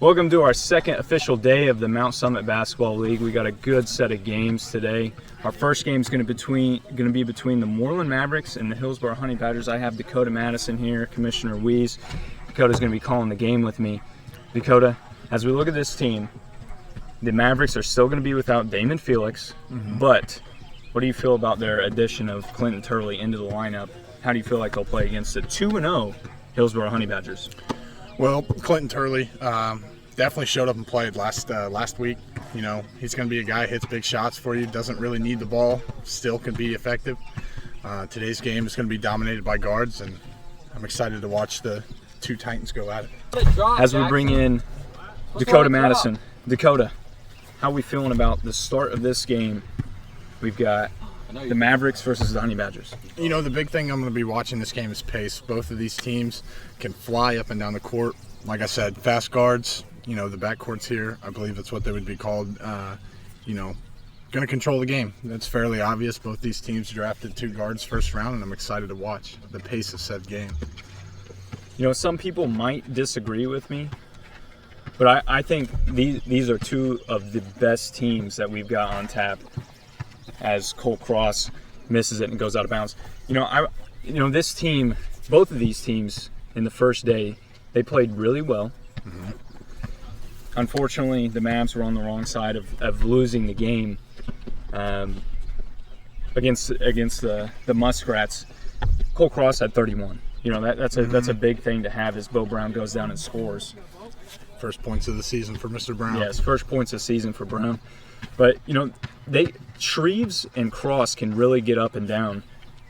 Welcome to our second official day of the Mount Summit Basketball League. We got a good set of games today. Our first game is going to be between the Moreland Mavericks and the Hillsborough Honeybadgers. I have Dakota Madison here, Commissioner Wees. Dakota's going to be calling the game with me. Dakota, as we look at this team, the Mavericks are still going to be without Damon Felix, but what do you feel about their addition of Clinton Turley into the lineup? How do you feel like they'll play against the 2-0 Hillsborough Honeybadgers? Well, Clinton Turley definitely showed up and played last week. You know, he's going to be a guy who hits big shots for you, doesn't really need the ball, still can be effective. Today's game is going to be dominated by guards, and I'm excited to watch the two Titans go at it. As we bring in Dakota Madison. Dakota, how are we feeling about the start of this game? We've got the Mavericks versus the Honeybadgers. You know, the big thing I'm going to be watching this game is pace. Both of these teams can fly up and down the court. Like I said, fast guards, you know, the backcourts here, I believe that's what they would be called, you know, going to control the game. That's fairly obvious. Both these teams drafted two guards first round, and I'm excited to watch the pace of said game. You know, some people might disagree with me, but I think these are two of the best teams that we've got on tap. As Cole Cross misses it and goes out of bounds. You know, this team, both of these teams in the first day, they played really well. Unfortunately, the Mavs were on the wrong side of losing the game against the Muskrats. Cole Cross had 31. You know, that's a big thing to have as Bo Brown goes down and scores. First points of the season for Mr. Brown. Yes, first points of the season for Brown. But, you know, Shreves and Cross can really get up and down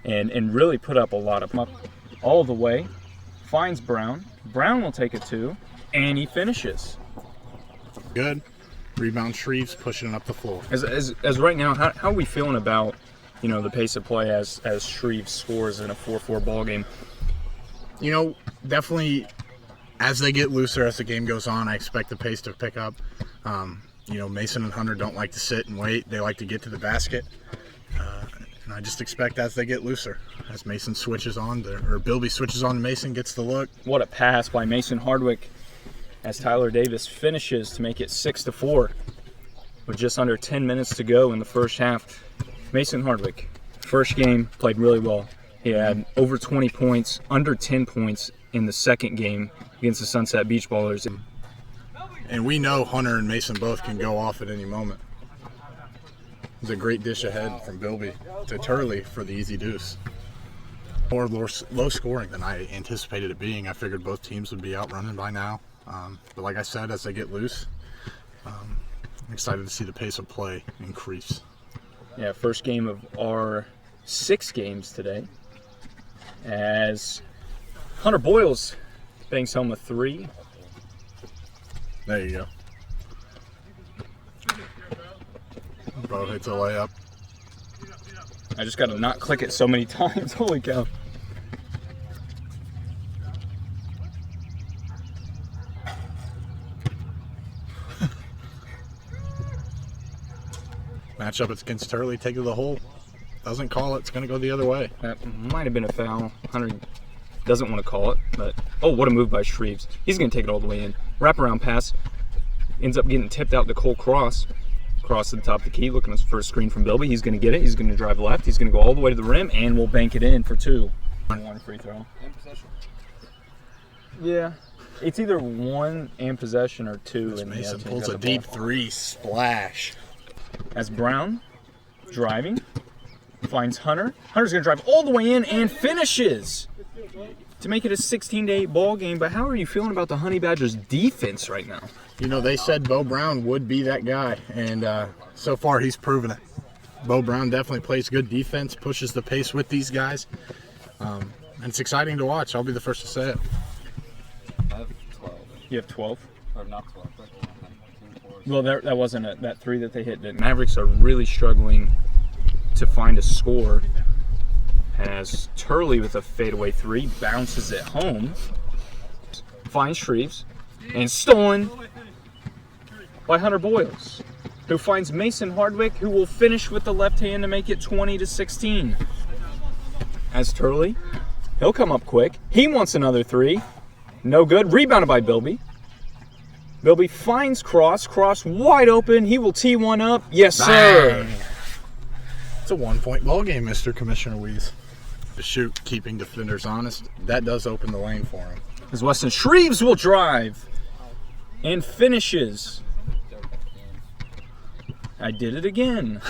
and really put up a lot of them up all the way. Finds Brown. Brown will take it too, and he finishes. Good. Rebound Shreves pushing it up the floor. As right now, how are we feeling about, you know, the pace of play as Shreves scores in a 4-4 ball game? You know, definitely as they get looser as the game goes on, I expect the pace to pick up. You know, Mason and Hunter don't like to sit and wait. They like to get to the basket. And I just expect as they get looser, as Mason switches on, or Bilby switches on to Mason, gets the look. What a pass by Mason Hardwick as Tyler Davis finishes to make it 6-4 with just under 10 minutes to go in the first half. Mason Hardwick, first game, played really well. He had over 20 points, under 10 points in the second game against the Sunset Beach Ballers. And we know Hunter and Mason both can go off at any moment. It's a great dish ahead from Bilby to Turley for the easy deuce. More low scoring than I anticipated it being. I figured both teams would be out running by now. But like I said, as they get loose, I'm excited to see the pace of play increase. Yeah, first game of our 6 games today. As Hunter Boyles bangs home a 3. There you go. Bo hits a layup. I just got to not click it so many times. Holy cow. Matchup against Turley. Take it to the hole. Doesn't call it. It's going to go the other way. That might have been a foul. Hunter doesn't want to call it, but oh, what a move by Shreves. He's going to take it all the way in. Wraparound pass. Ends up getting tipped out to Cole Cross. Cross to the top of the key, looking for a screen from Bilby. He's going to get it. He's going to drive left. He's going to go all the way to the rim, and we'll bank it in for 2. 1 free throw. And possession. Yeah. It's either 1 and possession or 2. And Mason pulls a deep 3. Splash. As Brown, driving, finds Hunter. Hunter's going to drive all the way in and finishes to make it a 16-8 ball game. But how are you feeling about the Honeybadgers' defense right now? You know, they said Bo Brown would be that guy, and so far he's proven it. Bo Brown definitely plays good defense, pushes the pace with these guys, and it's exciting to watch. I'll be the first to say it. I have 12. You have 12? Or not 12, but well, that wasn't that 3 that they hit. The Mavericks are really struggling to find a score. As Turley with a fadeaway 3 bounces it home, finds Shreves, and stolen by Hunter Boyles, who finds Mason Hardwick, who will finish with the left hand to make it 20-16. as Turley. He'll come up quick. He wants another 3. No good. Rebounded by Bilby. Bilby finds Cross. Cross wide open. He will tee one up. Yes, sir. Bang. It's a 1-point ball game, Mr. Commissioner Weeze. To shoot, keeping defenders honest, that does open the lane for him. As Weston Shreves will drive and finishes. I did it again.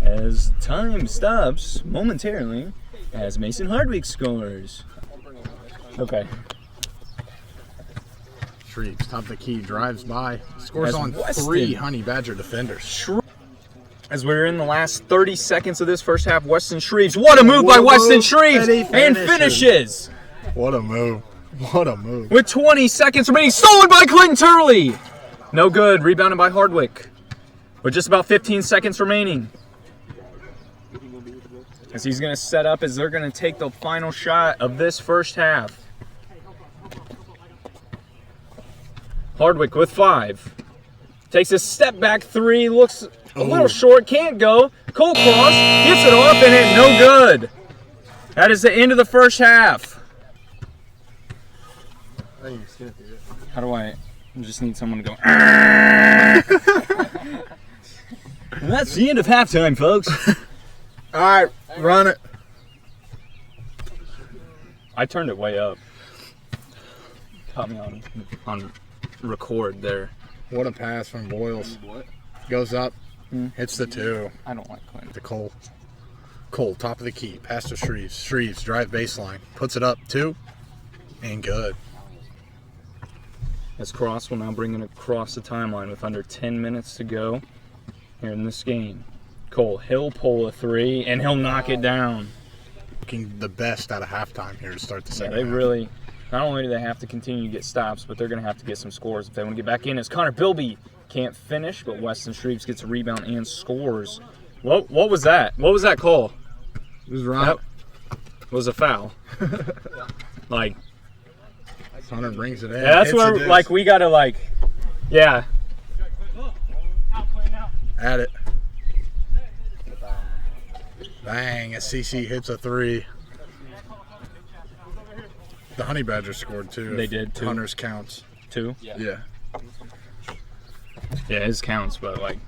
As time stops momentarily as Mason Hardwick scores. Okay. Shreves, top of the key, drives by, scores As on Weston. 3 Honeybadger defenders. As we're in the last 30 seconds of this first half, Weston Shreves. What a move by Weston Shreves! And finishes! What a move. What a move. With 20 seconds remaining, stolen by Clinton Turley. No good, rebounded by Hardwick. With just about 15 seconds remaining. As he's going to set up as they're going to take the final shot of this first half. Hardwick with 5. Takes a step back 3, looks a little short, can't go. Cole Cross gets it off and it no good. That is the end of the first half. How do I just need someone to go. And that's the end of halftime, folks. All right, run it. I turned it way up. Caught me on record there. What a pass from Boyles. Goes up, hits the 2. I don't like Clinton. To Cole. Cole, top of the key, pass to Shreves. Shreves, drive baseline, puts it up 2, and good. As Cross will now bring it across the timeline with under 10 minutes to go here in this game. Cole, he'll pull a 3, and he'll knock it down. Looking the best out of halftime here to start the second They half. really, not only do they have to continue to get stops, but they're going to have to get some scores if they want to get back in. As Connor Bilby can't finish, but Weston Shreves gets a rebound and scores. What was that? What was that call? It was right. That was a foul. Like, Hunter brings it in. yeah, that's hits where, it, like, we got to, yeah. At it. Bang, as CC hits a 3. The Honeybadgers scored 2. They did, too. Hunter's counts. 2? Yeah. Yeah, his counts, but, like,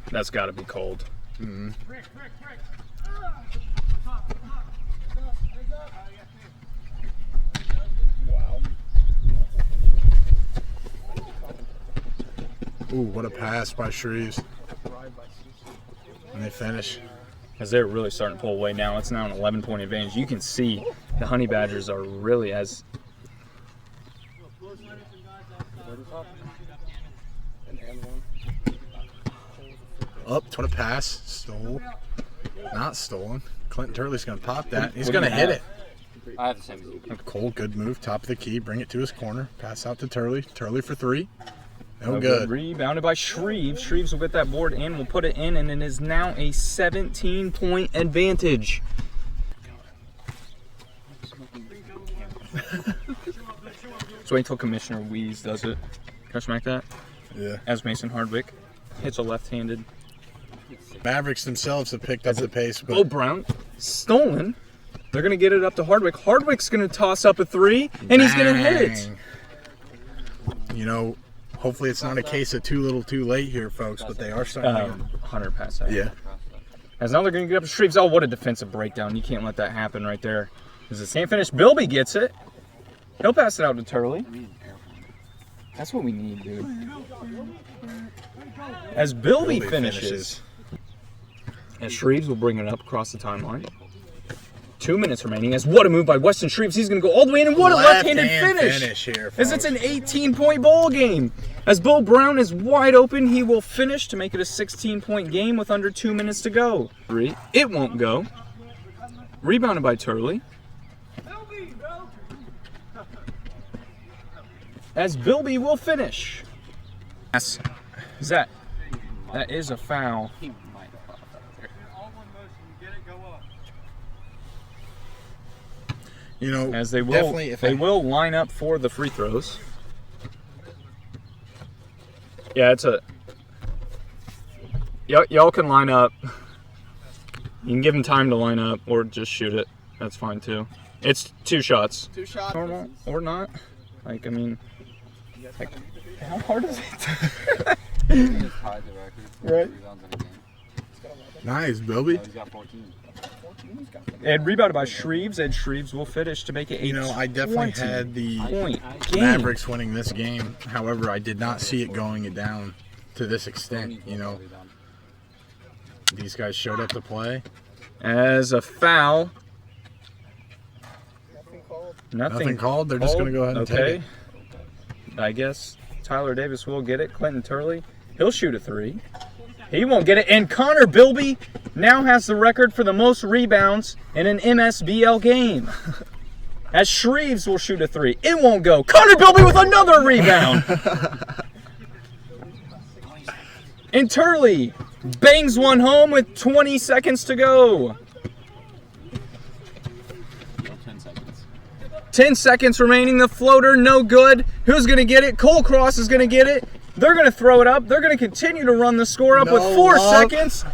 that's got to be cold. Mm-hmm. Wow. Ooh, what a pass by Shreves. And they finish. As they're really starting to pull away now. It's now an 11-point advantage. You can see the Honeybadgers are really as... Up, what a pass. Stole. Not stolen. Clinton Turley's going to pop that. He's What going do to you hit have? it. I have the same as you. Cole, good move. Top of the key. Bring it to his corner. Pass out to Turley. Turley for 3. No good. Rebounded by Shreves. Shreves will get that board and will put it in, and it is now a 17-point advantage. So wait until Commissioner Weeze does it. Can I smack that? Yeah. As Mason Hardwick hits a left-handed. Mavericks themselves have picked up the pace, but Oh, Brown, stolen. They're going to get it up to Hardwick. Hardwick's going to toss up a 3, and he's going to hit it. Bang. You know, hopefully it's not a case of too little too late here, folks, but they are starting to... Hunter pass out. Yeah. As now they're going to get up to Shreves. Oh, what a defensive breakdown. You can't let that happen right there. As the same finish, Bilby gets it. He'll pass it out to Turley. That's what we need, dude. As Bilby finishes. As Shreves will bring it up across the timeline. 2 minutes remaining. As what a move by Weston Shreves. He's going to go all the way in, and what a left-handed finish. Here, As it's an 18-point ball game. As Bill Brown is wide open, he will finish to make it a 16-point game with under 2 minutes to go. It won't go. Rebounded by Turley. As Bilby will finish. Yes. That is a foul. He might have popped out there. You know, As they will, definitely if they will line up for the free throws. Yeah, it's a. y'all can line up. You can give him time to line up or just shoot it. That's fine too. It's 2 shots. 2 shots. Normal or not. Like, I mean, like, how hard is it? Right. Nice, Bilby. He's got 14. And rebounded by Shreves, and Shreves will finish to make it 8. You know, I definitely had the point game. Mavericks winning this game. However, I did not see it going down to this extent. You know, these guys showed up to play. As a foul. Nothing called. They're just going to go ahead and take it. I guess Tyler Davis will get it. Clinton Turley, he'll shoot a 3. He won't get it. And Connor Bilby now has the record for the most rebounds in an MSBL game. As Shreves will shoot a 3. It won't go. Connor Bilby with another rebound. And Turley bangs one home with 20 seconds to go. 10 seconds remaining. The floater, no good. Who's going to get it? Cole Cross is going to get it. They're going to throw it up. They're going to continue to run the score up with 4 seconds.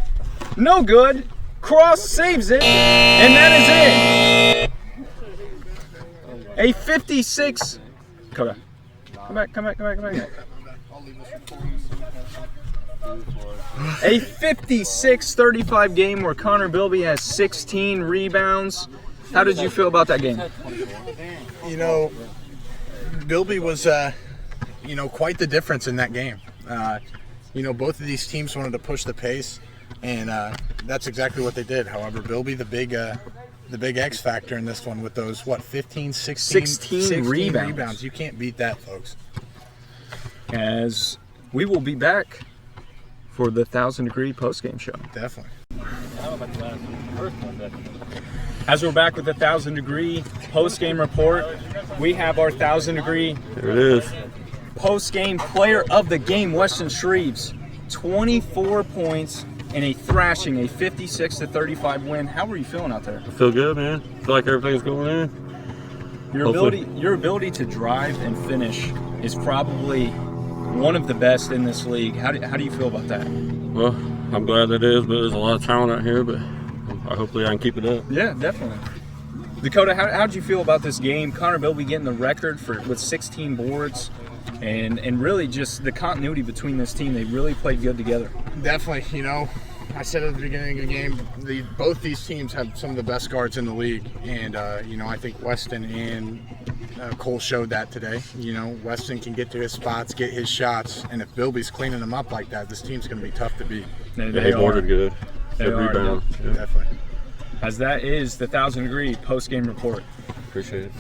No good. Cross saves it. And that is it. A 56. Come back. Come back. A 56-35 game where Connor Bilby has 16 rebounds. How did you feel about that game? You know, Bilby was, you know, quite the difference in that game. You know, both of these teams wanted to push the pace, and that's exactly what they did. However, Bilby, the big X factor in this one with those, 16 rebounds. You can't beat that, folks. As we will be back for the 1000 Degree postgame show. Definitely. As we're back with the 1000 Degree post-game report, we have our 1000 Degree There it is. post-game player of the game, Weston Shreves. 24 points and a thrashing, a 56-35 win. How were you feeling out there? I feel good, man. Feel like everything's going in. Your ability to drive and finish is probably one of the best in this league. How do you feel about that? Well, I'm glad that is, but there's a lot of talent out here, but hopefully I can keep it up. Yeah, definitely. Dakota, how did you feel about this game? Connor Bilby getting the record with 16 boards, and really just the continuity between this team. They really played good together. Definitely. You know, I said at the beginning of the game, both these teams have some of the best guards in the league, and you know, I think Weston and Cole showed that today. You know, Weston can get to his spots, get his shots, and if Bilby's cleaning them up like that, this team's going to be tough to beat. They boarded good. They Good are, rebound. Yeah. Definitely. As that is the 1000 Degree post-game report. Appreciate it.